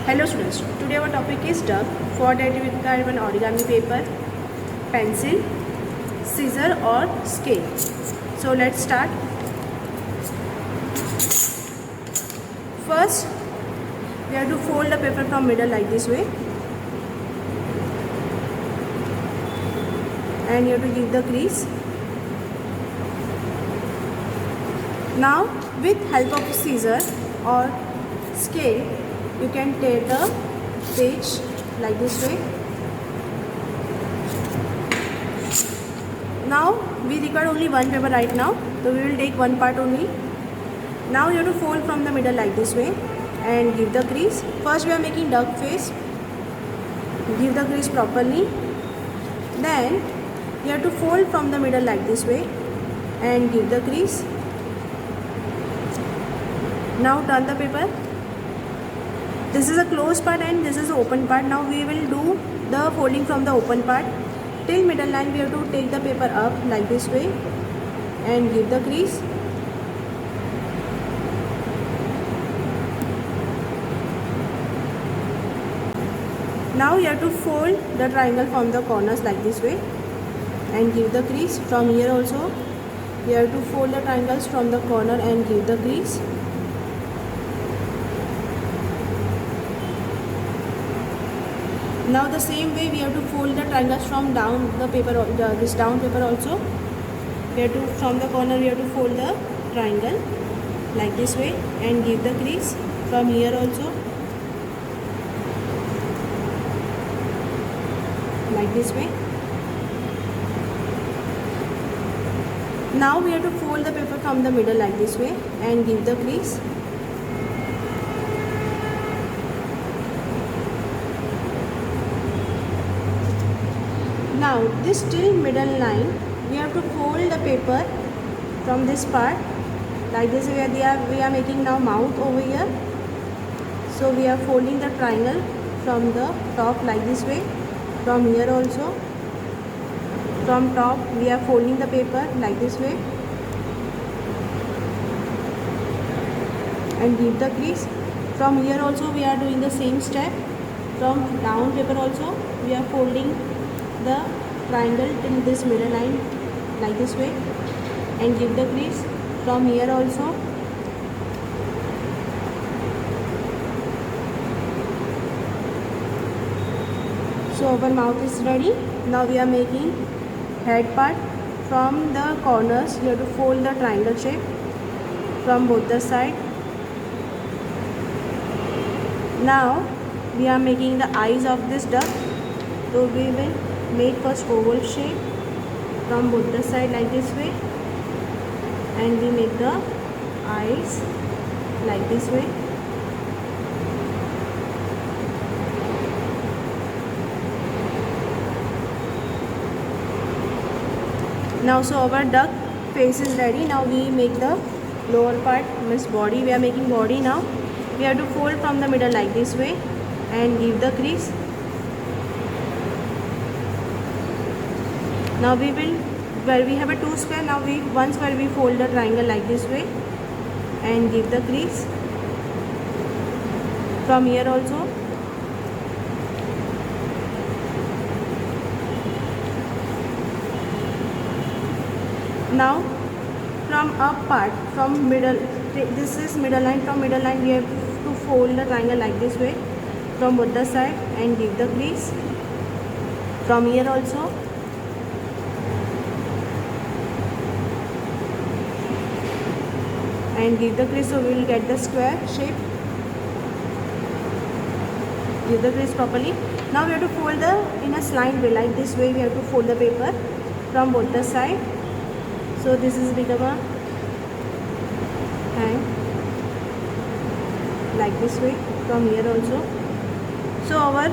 Hello students, today our topic is duck. For that we require one origami paper, pencil, scissor or scale. So let's start. First, we have to fold the paper from middle like this way. And you have to give the crease. Now with help of scissor or scale, you can tear the page like this way. Now we record only one paper right now, so we will take one part only. Now you have to fold from the middle like this way and give the crease. First we are making duck face. Give the crease properly. Then you have to fold from the middle like this way and give the crease. Now turn the paper. This is a closed part and this is the open part. Now we will do the folding from the open part. Till middle line we have to take the paper up like this way and give the crease. Now you have to fold the triangle from the corners like this way and give the crease. From here also you have to fold the triangles from the corner and give the crease. Now the same way we have to fold the triangles from down the paper, this down paper also. We have to, from the corner we have to fold the triangle like this way and give the crease. From here also like this way. Now we have to fold the paper from the middle like this way and give the crease. Now this till middle line we have to fold the paper from this part like this way. We are making now mouth over here, so we are folding the triangle from the top like this way. From here also, from top we are folding the paper like this way and give the crease. From here also we are doing the same step. From down paper also we are folding the triangle till this middle line like this way and give the crease. From here also so our mouth is ready. Now we are making head part. From the corners you have to fold the triangle shape from both the side. Now we are making the eyes of this duck, so we will make first oval shape from both the side like this way and we make the eyes like this way. Now so our duck face is ready. Now we make the lower part, means body. We are making body now. We have to fold from the middle like this way and give the crease. Now we will, where we have a two square, now we once where we fold the triangle like this way and give the crease. From here also now from up part, from middle, this is middle line. From middle line we have to fold the triangle like this way from both the side and give the crease. From here also and give the crease, so we will get the square shape. Give the crease properly. Now we have to fold the in a slant way like this way. We have to fold the paper from both the side. So this is become a hand like this way. From here also. So our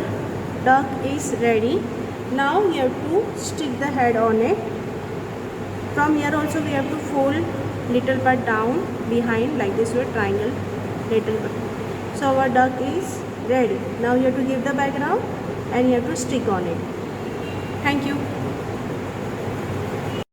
duck is ready. Now you have to stick the head on it. From here also we have to fold little part down behind like this way, triangle little part. So our duck is ready. Now you have to give the background and you have to stick on it. Thank you.